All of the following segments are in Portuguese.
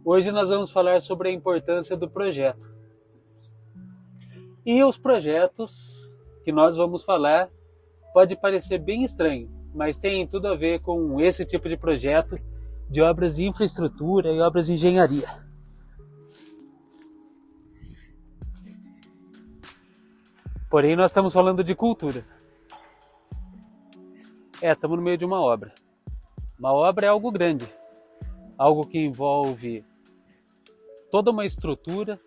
Hoje nós vamos falar sobre a importância do projeto. E os projetos que nós vamos falar pode parecer bem estranho, mas tem tudo a ver com esse tipo de projeto de obras de infraestrutura e obras de engenharia. Porém, nós estamos falando de cultura. Estamos no meio de uma obra. Uma obra é algo grande, algo que envolve toda uma estrutura,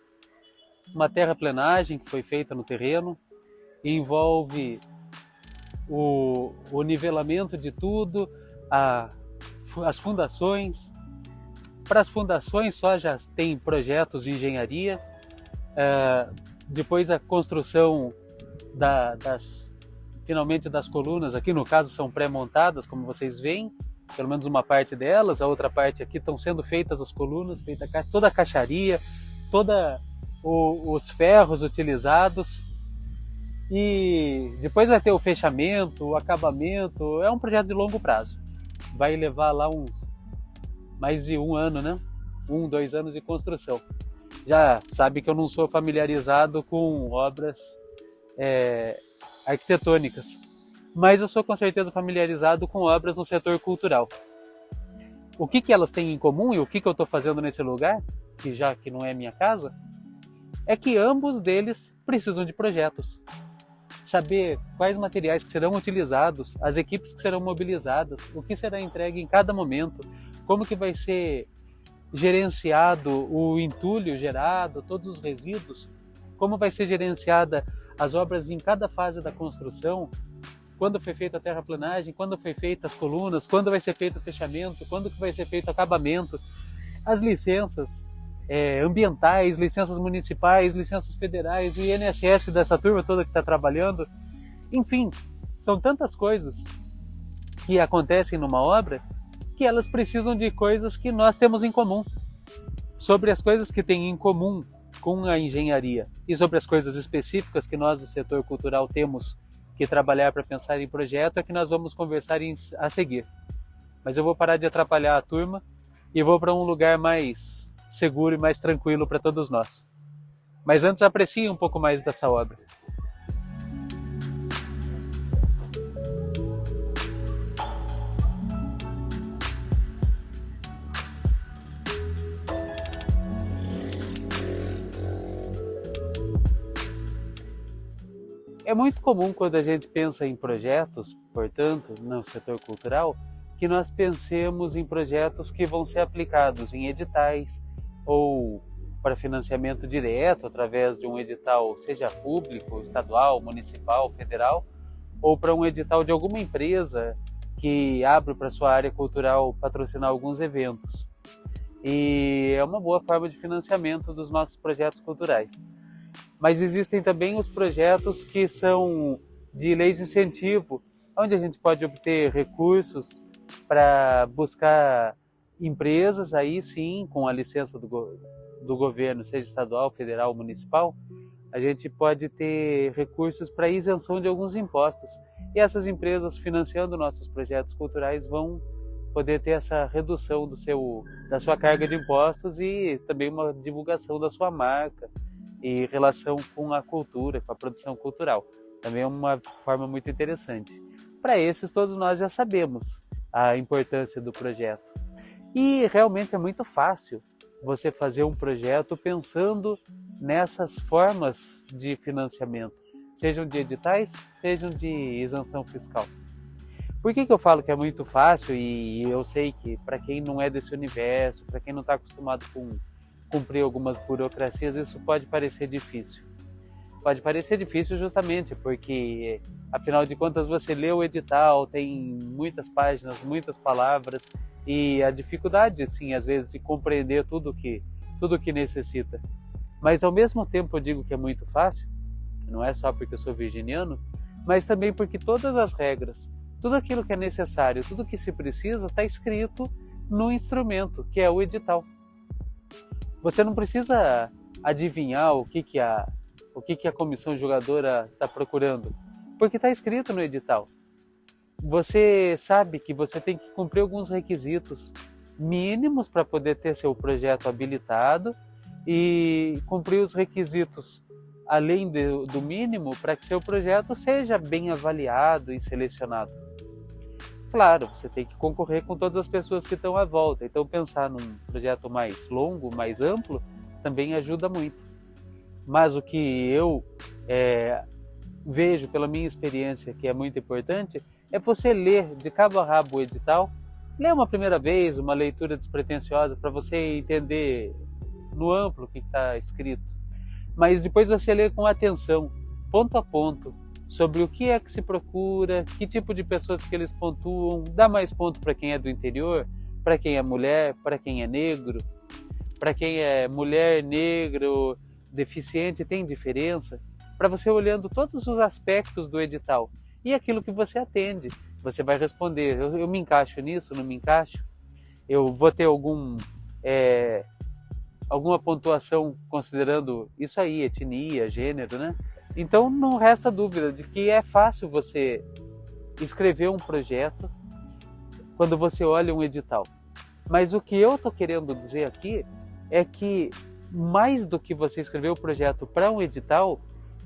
uma terraplenagem que foi feita no terreno, envolve o nivelamento de tudo, as fundações. Para as fundações só já tem projetos de engenharia, depois a construção finalmente das colunas, aqui no caso são pré-montadas, como vocês veem, pelo menos uma parte delas, a outra parte aqui estão sendo feitas as colunas, feita toda a caixaria, toda os ferros utilizados, e depois vai ter o fechamento, o acabamento. É um projeto de longo prazo, vai levar lá mais de um ano, né? 2 anos de construção. Já sabe que eu não sou familiarizado com obras arquitetônicas, mas eu sou com certeza familiarizado com obras no setor cultural. O que elas têm em comum e o que eu estou fazendo nesse lugar, que não é minha casa, é que ambos deles precisam de projetos. Saber quais materiais que serão utilizados, as equipes que serão mobilizadas, o que será entregue em cada momento, como que vai ser gerenciado o entulho gerado, todos os resíduos, como vai ser gerenciada as obras em cada fase da construção, quando foi feita a terraplenagem, quando foi feita as colunas, quando vai ser feito o fechamento, quando que vai ser feito o acabamento, as licenças ambientais, licenças municipais, licenças federais, o INSS dessa turma toda que está trabalhando. Enfim, são tantas coisas que acontecem numa obra que elas precisam de coisas que nós temos em comum. Sobre as coisas que têm em comum com a engenharia e sobre as coisas específicas que nós do setor cultural temos que trabalhar para pensar em projeto é que nós vamos conversar a seguir. Mas eu vou parar de atrapalhar a turma e vou para um lugar mais seguro e mais tranquilo para todos nós. Mas antes, aprecie um pouco mais dessa obra. É muito comum quando a gente pensa em projetos, portanto, no setor cultural, que nós pensemos em projetos que vão ser aplicados em editais ou para financiamento direto através de um edital, seja público, estadual, municipal, federal, ou para um edital de alguma empresa que abre para sua área cultural patrocinar alguns eventos. E é uma boa forma de financiamento dos nossos projetos culturais. Mas existem também os projetos que são de leis de incentivo, onde a gente pode obter recursos para buscar empresas, aí sim, com a licença do governo, seja estadual, federal, municipal, a gente pode ter recursos para isenção de alguns impostos. E essas empresas financiando nossos projetos culturais vão poder ter essa redução da sua carga de impostos e também uma divulgação da sua marca e relação com a cultura, com a produção cultural. Também é uma forma muito interessante. Para esses, todos nós já sabemos a importância do projeto. E realmente é muito fácil você fazer um projeto pensando nessas formas de financiamento, sejam de editais, sejam de isenção fiscal. Por que eu falo que é muito fácil? E eu sei que para quem não é desse universo, para quem não está acostumado com cumprir algumas burocracias, isso pode parecer difícil. Pode parecer difícil justamente porque, afinal de contas, você lê o edital, tem muitas páginas, muitas palavras, e a dificuldade, assim, às vezes, de compreender tudo que necessita. Mas, ao mesmo tempo, eu digo que é muito fácil, não é só porque eu sou virginiano, mas também porque todas as regras, tudo aquilo que é necessário, tudo que se precisa, está escrito no instrumento, que é o edital. Você não precisa adivinhar o que a comissão julgadora está procurando, porque está escrito no edital. Você sabe que você tem que cumprir alguns requisitos mínimos para poder ter seu projeto habilitado e cumprir os requisitos além do mínimo para que seu projeto seja bem avaliado e selecionado. Claro, você tem que concorrer com todas as pessoas que estão à volta, então pensar num projeto mais longo, mais amplo, também ajuda muito. Mas o que eu vejo pela minha experiência que é muito importante é você ler de cabo a rabo o edital, ler uma primeira vez, uma leitura despretensiosa para você entender no amplo o que está escrito, mas depois você lê com atenção, ponto a ponto, sobre o que é que se procura, que tipo de pessoas que eles pontuam, dá mais ponto para quem é do interior, para quem é mulher, para quem é negro, para quem é mulher, negro, deficiente, tem diferença, para você olhando todos os aspectos do edital e aquilo que você atende, você vai responder, eu me encaixo nisso, não me encaixo? Eu vou ter alguma pontuação considerando isso aí, etnia, gênero, né? Então não resta dúvida de que é fácil você escrever um projeto quando você olha um edital. Mas o que eu estou querendo dizer aqui é que mais do que você escrever o projeto para um edital,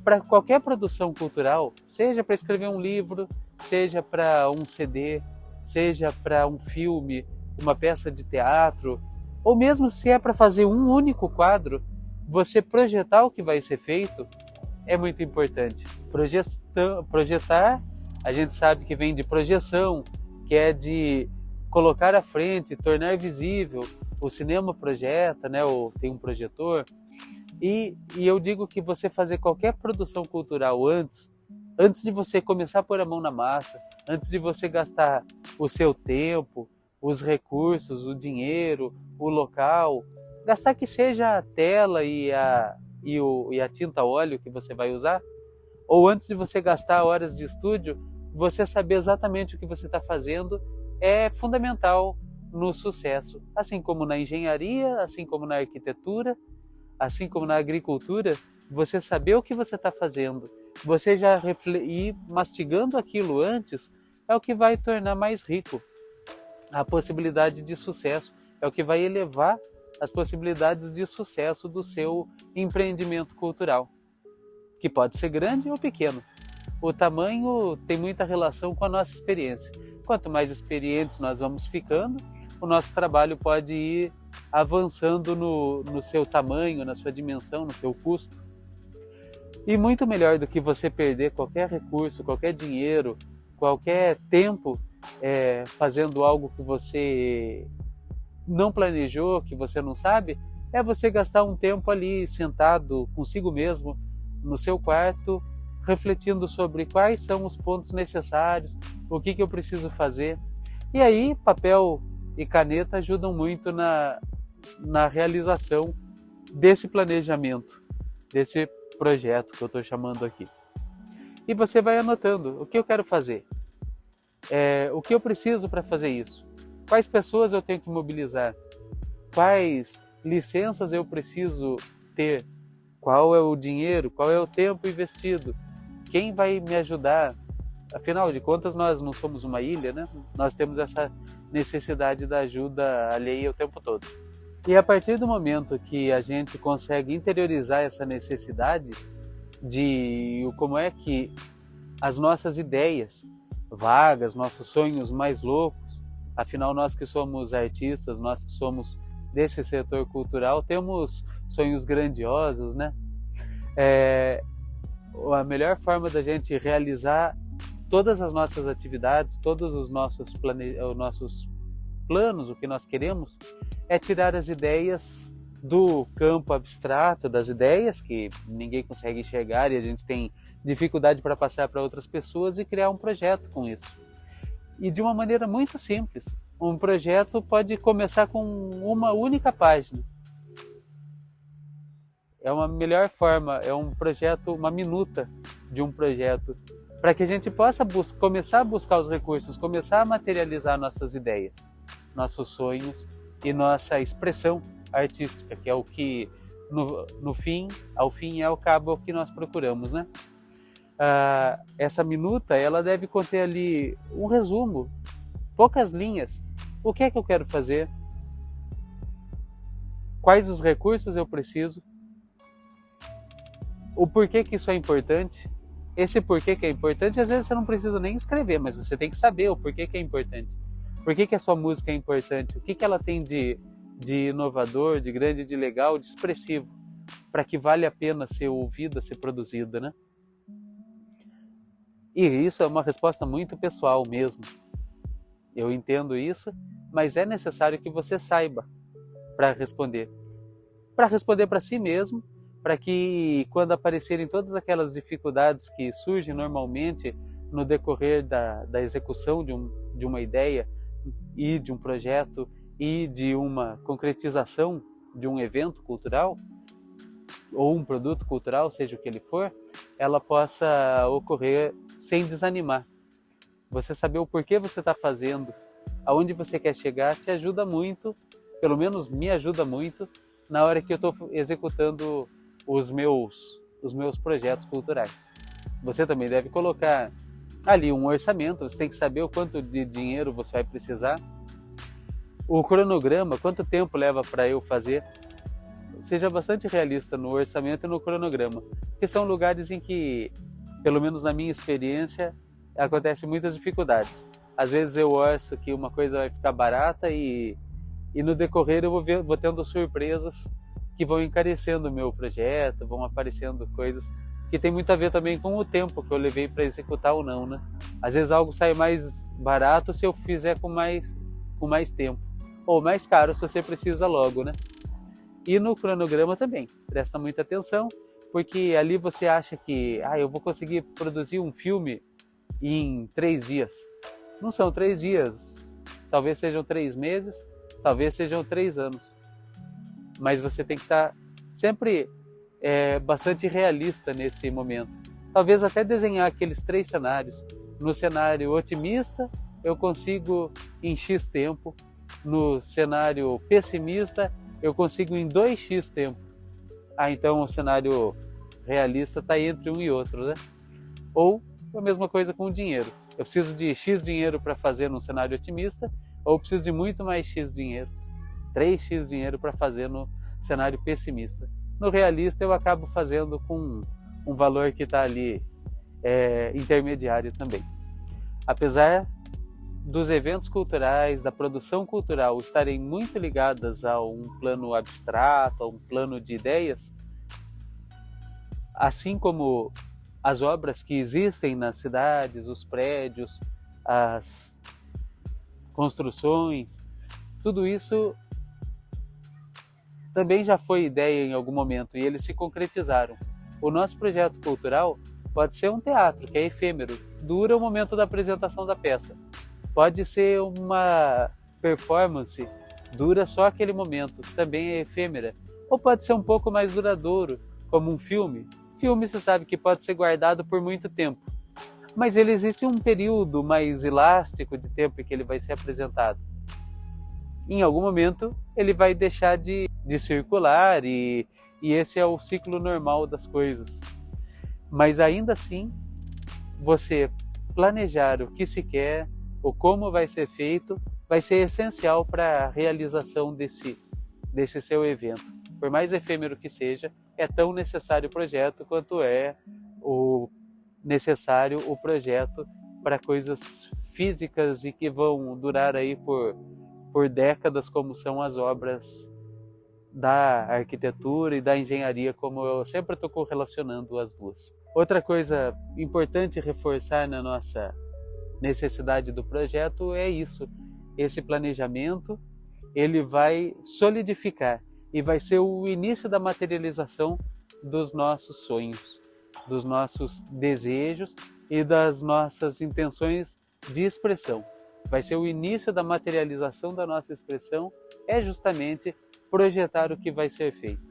para qualquer produção cultural, seja para escrever um livro, seja para um CD, seja para um filme, uma peça de teatro, ou mesmo se é para fazer um único quadro, você projetar o que vai ser feito é muito importante. Projetar, a gente sabe que vem de projeção, que é de colocar à frente, tornar visível. O cinema projeta, né? Ou tem um projetor. E eu digo que você fazer qualquer produção cultural antes de você começar a pôr a mão na massa, antes de você gastar o seu tempo, os recursos, o dinheiro, o local, gastar que seja a tela e a tinta a óleo que você vai usar, ou antes de você gastar horas de estúdio, você saber exatamente o que você está fazendo é fundamental no sucesso, assim como na engenharia, assim como na arquitetura, assim como na agricultura, você saber o que você está fazendo, você já ir mastigando aquilo antes, é o que vai tornar mais rico a possibilidade de sucesso, é o que vai elevar as possibilidades de sucesso do seu empreendimento cultural, que pode ser grande ou pequeno. O tamanho tem muita relação com a nossa experiência. Quanto mais experientes nós vamos ficando, o nosso trabalho pode ir avançando no seu tamanho, na sua dimensão, no seu custo. E muito melhor do que você perder qualquer recurso, qualquer dinheiro, qualquer tempo fazendo algo que você não planejou, que você não sabe, é você gastar um tempo ali sentado consigo mesmo no seu quarto, refletindo sobre quais são os pontos necessários, o que eu preciso fazer. E aí papel e caneta ajudam muito na realização desse planejamento, desse projeto que eu estou chamando aqui. E você vai anotando o que eu quero fazer, o que eu preciso para fazer isso, quais pessoas eu tenho que mobilizar, quais licenças eu preciso ter, qual é o dinheiro, qual é o tempo investido, quem vai me ajudar. Afinal de contas, nós não somos uma ilha, né? Nós temos essa necessidade da ajuda alheia o tempo todo. E a partir do momento que a gente consegue interiorizar essa necessidade de como é que as nossas ideias vagas, nossos sonhos mais loucos, afinal nós que somos artistas, nós que somos desse setor cultural, temos sonhos grandiosos, né? A melhor forma da gente realizar todas as nossas atividades, todos os nossos planos, o que nós queremos, é tirar as ideias do campo abstrato das ideias, que ninguém consegue enxergar e a gente tem dificuldade para passar para outras pessoas, e criar um projeto com isso. E de uma maneira muito simples. Um projeto pode começar com uma única página. É uma melhor forma, é um projeto, uma minuta de um projeto, para que a gente possa começar a buscar os recursos, começar a materializar nossas ideias, nossos sonhos e nossa expressão artística, que é o que, ao fim e ao cabo, é o que nós procuramos, né? Essa minuta, ela deve conter ali um resumo, poucas linhas. O que é que eu quero fazer? quais os recursos eu preciso, o porquê que isso é importante. Esse porquê que é importante, às vezes você não precisa nem escrever, mas você tem que saber o porquê que é importante. Por que a sua música é importante? O que ela tem de inovador, de grande, de legal, de expressivo, para que vale a pena ser ouvida, ser produzida, né? E isso é uma resposta muito pessoal mesmo. Eu entendo isso, mas é necessário que você saiba para responder. Para responder para si mesmo, para que quando aparecerem todas aquelas dificuldades que surgem normalmente no decorrer da execução de uma ideia e de um projeto e de uma concretização de um evento cultural ou um produto cultural, seja o que ele for, ela possa ocorrer sem desanimar. Você saber o porquê você está fazendo, aonde você quer chegar, te ajuda muito, pelo menos me ajuda muito, na hora que eu estou executando os meus projetos culturais. Você também deve colocar ali um orçamento, você tem que saber o quanto de dinheiro você vai precisar. O cronograma, quanto tempo leva para eu fazer. Seja bastante realista no orçamento e no cronograma, porque são lugares em que, pelo menos na minha experiência, acontecem muitas dificuldades. Às vezes eu orço que uma coisa vai ficar barata e no decorrer eu vou tendo surpresas que vão encarecendo o meu projeto, vão aparecendo coisas que tem muito a ver também com o tempo que eu levei para executar ou não, né? Às vezes algo sai mais barato se eu fizer com mais tempo, ou mais caro se você precisa logo, né? E no cronograma também, presta muita atenção, porque ali você acha que eu vou conseguir produzir um filme em 3 dias. Não são 3 dias, talvez sejam 3 meses, talvez sejam 3 anos. Mas você tem que estar sempre bastante realista nesse momento. Talvez até desenhar aqueles 3 cenários. No cenário otimista, eu consigo em X tempo. No cenário pessimista, eu consigo em 2x tempo. Então o cenário realista está entre um e outro, né? Ou a mesma coisa com o dinheiro. Eu preciso de X dinheiro para fazer num cenário otimista, ou preciso de muito mais X dinheiro, 3x dinheiro para fazer no cenário pessimista. No realista eu acabo fazendo com um valor que está ali intermediário também. Apesar dos eventos culturais, da produção cultural estarem muito ligadas a um plano abstrato, a um plano de ideias, assim como as obras que existem nas cidades, os prédios, as construções, tudo isso também já foi ideia em algum momento e eles se concretizaram. O nosso projeto cultural pode ser um teatro que é efêmero, dura o momento da apresentação da peça. Pode ser uma performance, dura só aquele momento, também é efêmera. Ou pode ser um pouco mais duradouro, como um filme. Filme você sabe que pode ser guardado por muito tempo, mas ele existe um período mais elástico de tempo em que ele vai ser apresentado. Em algum momento ele vai deixar de circular e esse é o ciclo normal das coisas. Mas ainda assim, você planejar o que se quer, o como vai ser feito, vai ser essencial para a realização desse seu evento. Por mais efêmero que seja, é tão necessário o projeto quanto é necessário o projeto para coisas físicas e que vão durar aí por décadas, como são as obras da arquitetura e da engenharia, como eu sempre estou correlacionando as duas. Outra coisa importante reforçar na nossa necessidade do projeto é isso. Esse planejamento, ele vai solidificar e vai ser o início da materialização dos nossos sonhos, dos nossos desejos e das nossas intenções de expressão. Vai ser o início da materialização da nossa expressão, é justamente projetar o que vai ser feito.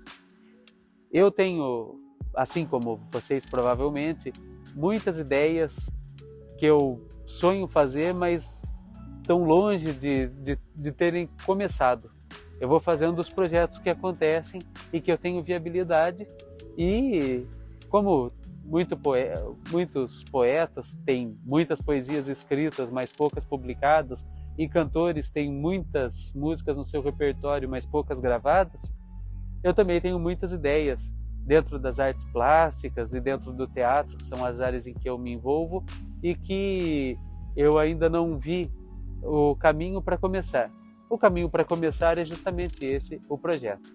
Eu tenho, assim como vocês provavelmente, muitas ideias que eu sonho fazer, mas tão longe de terem começado. Eu vou fazendo os projetos que acontecem e que eu tenho viabilidade e como muitos poetas têm muitas poesias escritas, mas poucas publicadas, e cantores têm muitas músicas no seu repertório, mas poucas gravadas, eu também tenho muitas ideias dentro das artes plásticas e dentro do teatro, que são as áreas em que eu me envolvo e que eu ainda não vi o caminho para começar. O caminho para começar é justamente esse, o projeto.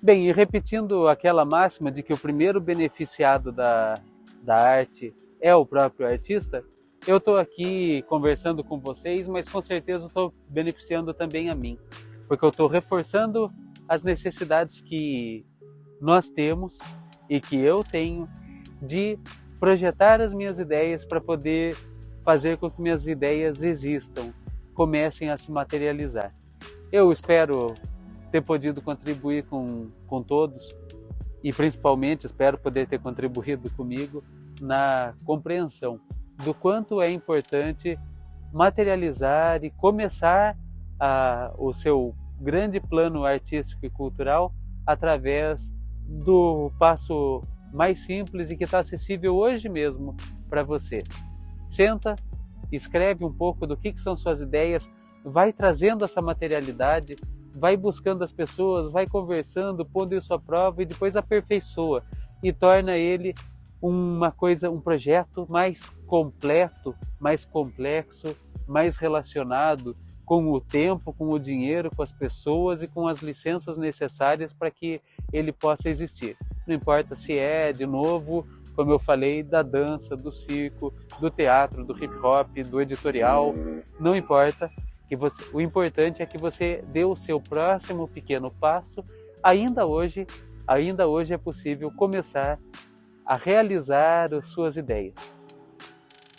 Bem, e repetindo aquela máxima de que o primeiro beneficiado da arte é o próprio artista, eu estou aqui conversando com vocês, mas com certeza estou beneficiando também a mim, porque eu estou reforçando as necessidades que nós temos e que eu tenho de projetar as minhas ideias para poder fazer com que minhas ideias existam, comecem a se materializar. Eu espero ter podido contribuir com todos e principalmente espero poder ter contribuído comigo na compreensão do quanto é importante materializar e começar o seu grande plano artístico e cultural através do passo mais simples e que está acessível hoje mesmo para você. Senta, escreve um pouco do que são suas ideias, vai trazendo essa materialidade, vai buscando as pessoas, vai conversando, pondo isso à prova e depois aperfeiçoa e torna ele um projeto mais completo, mais complexo, mais relacionado com o tempo, com o dinheiro, com as pessoas e com as licenças necessárias para que ele possa existir. Não importa se é, de novo, como eu falei, da dança, do circo, do teatro, do hip hop, do editorial, não importa. O importante é que você dê o seu próximo pequeno passo. Ainda hoje é possível começar a realizar as suas ideias.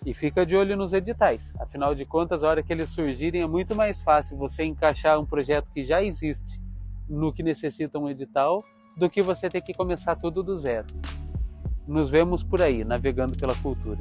E fica de olho nos editais. Afinal de contas, a hora que eles surgirem, é muito mais fácil você encaixar um projeto que já existe no que necessita um edital do que você ter que começar tudo do zero. Nos vemos por aí, navegando pela cultura.